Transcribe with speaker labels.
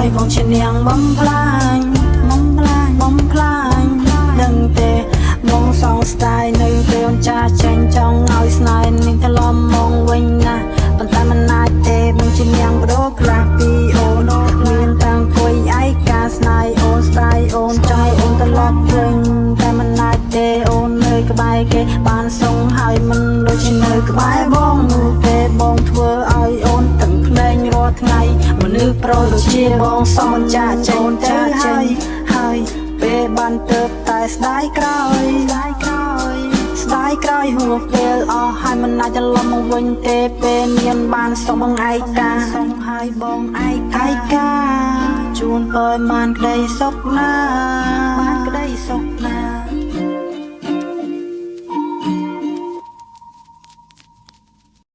Speaker 1: ឲ្យបងជានាងបំផ្លាញដឹងទេបងសងស្ដាយនៅពេលចាស់ចេញចង់ឲ្យស្នេហ៍នេះត្រឡប់មកវិញណាប៉ុន្តែមិនអាចទេបងជានាងបដូរខ្លះពីអូនមានតាំងគួយឯកាស្នេហ៍អូនស្ដាយអូនចង់អូនត្រឡប់វិញតែមិនអាចទេអូននៅក្បែរគេបានសងហើយមិនដូចជានៅក្បែរបងនោះទេបងធ្វើឲ្យអូនទាំងភ្នែករាល់ថ្ងៃមនុស្សប្រុសដូចជាបងសមចាក់ចេញទៅហើយពេលបានទៅតែស្ដាយក្រោយហួសពេលអស់ហើយមិនអាចត្រឡប់មកវិញទេពេលមានបានសុំបងឯកាសុំហើយបងឯកាជួនបើបានក្តីសុខណា